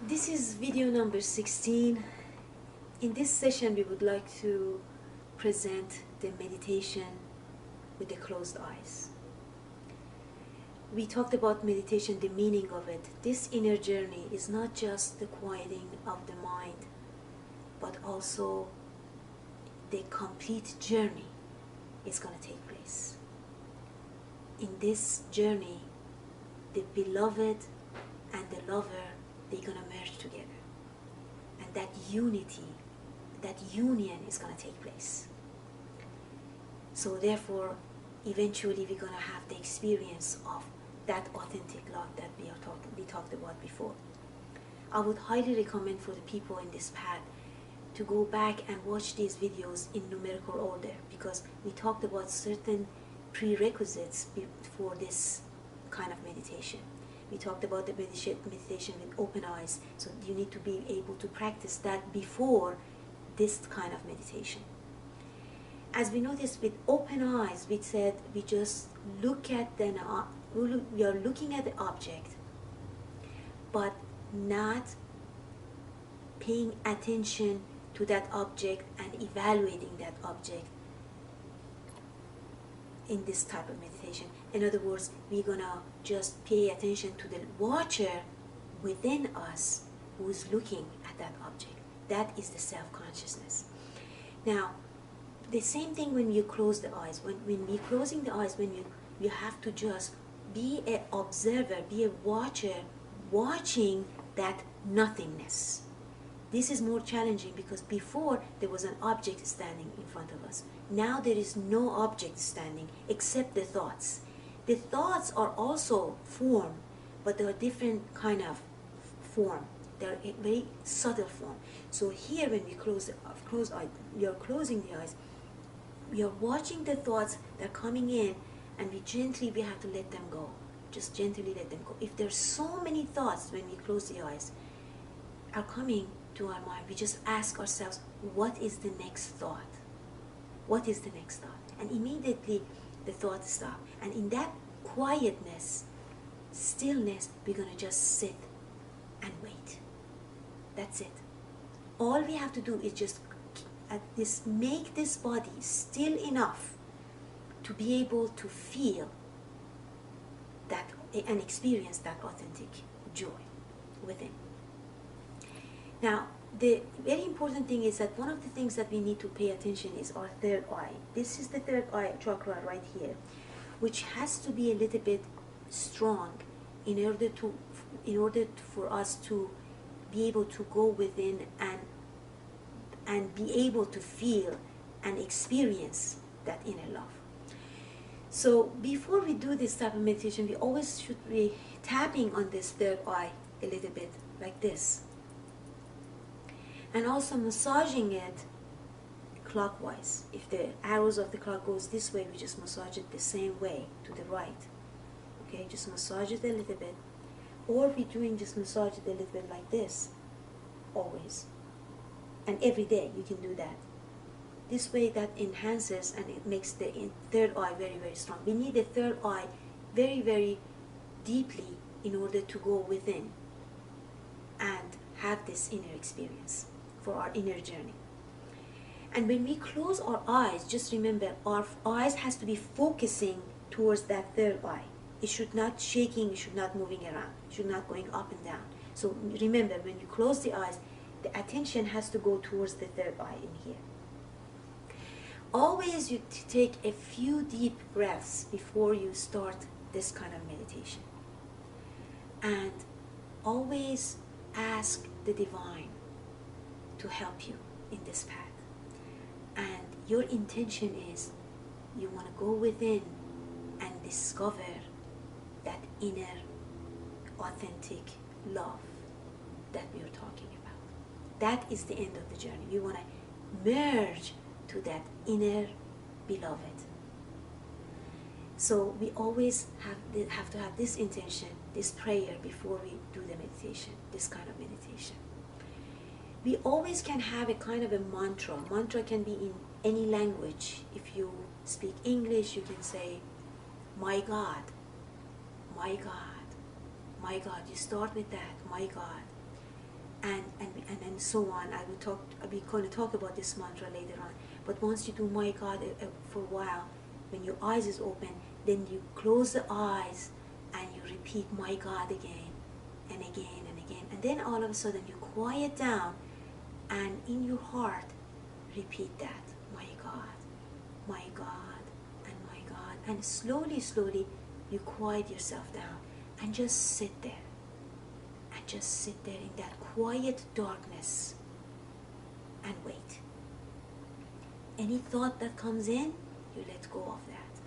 This is video number 16. In this session, we would like to present the meditation with the closed eyes. We talked about meditation, the meaning of it. This inner journey is not just the quieting of the mind, but also the complete journey is going to take place. In this journey, the beloved and the lover, they're going to merge together. And that unity, that union is going to take place. So therefore, eventually we're going to have the experience of that authentic love that we talked about before. I would highly recommend for the people in this path to go back and watch these videos in numerical order, because we talked about certain prerequisites for this kind of meditation. We talked about the meditation with open eyes, so you need to be able to practice that before this kind of meditation. As we noticed with open eyes, we said we just look at we are looking at the object, but not paying attention to that object and evaluating that object in this type of meditation. In other words, we're gonna just pay attention to the watcher within us who's looking at that object. That is the self-consciousness. Now, the same thing when you close the eyes. When we're closing the eyes, when you have to just be an observer, be a watcher, watching that nothingness. This is more challenging because before there was an object standing in front of us. Now there is no object standing except the thoughts. The thoughts are also form, but they are different kind of form. They are a very subtle form. So here when we close eye, we are closing the eyes. We are watching the thoughts that are coming in, and we have to let them go. Just gently let them go. If there's so many thoughts when we close the eyes are coming to our mind, we just ask ourselves, what is the next thought? What is the next thought? And immediately the thoughts stop. And in that quietness, stillness, we're going to just sit and wait. That's it. All we have to do is just make this body still enough to be able to feel that and experience that authentic joy within. Now, the very important thing is that one of the things that we need to pay attention is our third eye. This is the third eye chakra right here, which has to be a little bit strong in order for us to be able to go within and be able to feel and experience that inner love. So before we do this type of meditation, we always should be tapping on this third eye a little bit like this. And also massaging it clockwise. If the arrows of the clock goes this way, we just massage it the same way to the right. Okay, just massage it a little bit. Or just massage it a little bit like this, always. And every day you can do that. This way that enhances and it makes the third eye very, very strong. We need the third eye very, very deeply in order to go within and have this inner experience for our inner journey. And when we close our eyes, just remember our eyes has to be focusing towards that third eye. It should not shaking, it should not moving around, it should not going up and down. So remember, when you close the eyes, the attention has to go towards the third eye in here. Always you take a few deep breaths before you start this kind of meditation. And always ask the divine to help you in this path. And your intention is you want to go within and discover that inner authentic love that we are talking about. That is the end of the journey. You want to merge to that inner beloved. So we always have to have this intention, this prayer before we do the meditation, this kind of meditation. We always can have a kind of a mantra. Mantra can be in any language. If you speak English, you can say, my God, my God, my God. You start with that, my God. and so on. We're going to talk about this mantra later on. But once you do my God for a while, when your eyes is open, then you close the eyes and you repeat my God again and again and again. And then all of a sudden you quiet down and in your heart repeat that, my God, my God, and my God. And slowly, slowly you quiet yourself down and just sit there. And just sit there in that quiet darkness and wait. Any thought that comes in, you let go of that.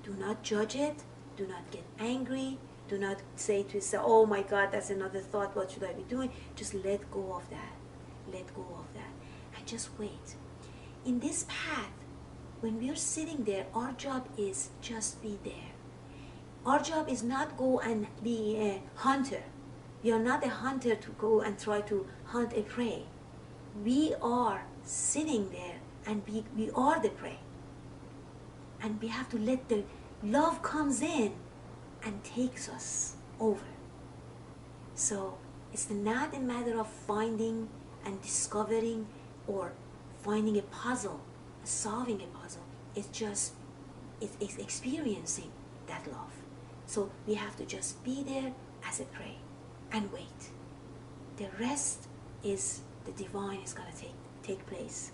Do not judge it. Do not get angry. Do not say to yourself, oh my God, that's another thought, what should I be doing? Just let go of that. Let go of that. And just wait. In this path, when we are sitting there, our job is just be there. Our job is not go and be a hunter. We are not a hunter to go and try to hunt a prey. We are sitting there and we are the prey. And we have to let the love comes in and takes us over. So it's not a matter of finding and discovering or finding a puzzle, solving a puzzle. It's just, it's experiencing that love. So we have to just be there as a prey and wait. The rest is the divine is going to take place.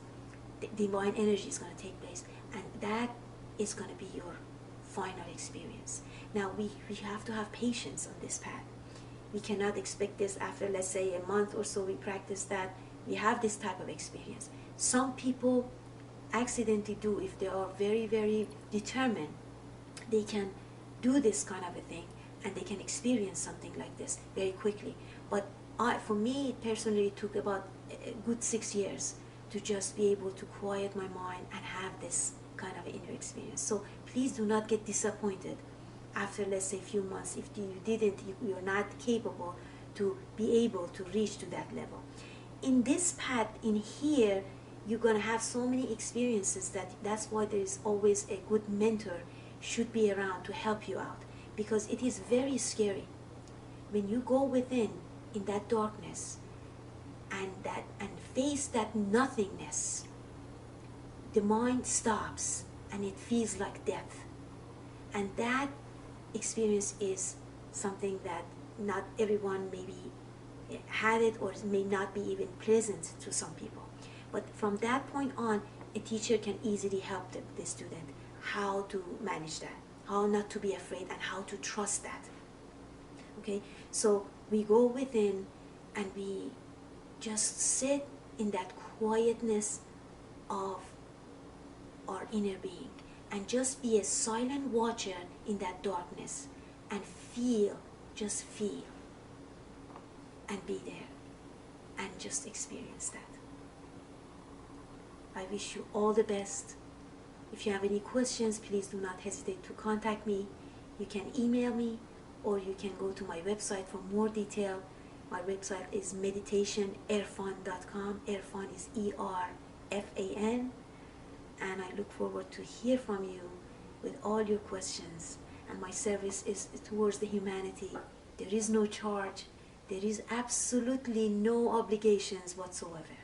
The divine energy is going to take place, and that is going to be your final experience. Now we have to have patience on this path. We cannot expect this after, let's say, a month or so we practice that, we have this type of experience. Some people accidentally do, if they are very, very determined, they can do this kind of a thing and they can experience something like this very quickly. But for me personally, it took about a good 6 years to just be able to quiet my mind and have this kind of inner experience. So please do not get disappointed after, let's say, a few months. If you're not capable to be able to reach to that level. In this path, in here, you're going to have so many experiences that's why there is always a good mentor should be around to help you out, because it is very scary when you go within in that darkness and face that nothingness. The mind stops and it feels like death, and that experience is something that not everyone maybe had it, or may not be even pleasant to some people. But from that point on, a teacher can easily help the student how to manage that, how not to be afraid, and how to trust that. Okay, so we go within and we just sit in that quietness of our inner being and just be a silent watcher in that darkness and just feel and be there and just experience that. I wish you all the best. If you have any questions, please do not hesitate to contact me. You can email me, or you can go to my website for more detail. My website is meditationerfan.com. Erfan is ERFAN. And I look forward to hear from you with all your questions. And my service is towards the humanity. There is no charge. There is absolutely no obligations whatsoever.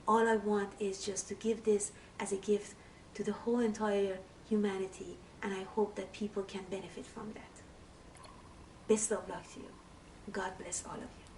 All I want is just to give this as a gift to the whole entire humanity, and I hope that people can benefit from that. Best of luck to you. God bless all of you.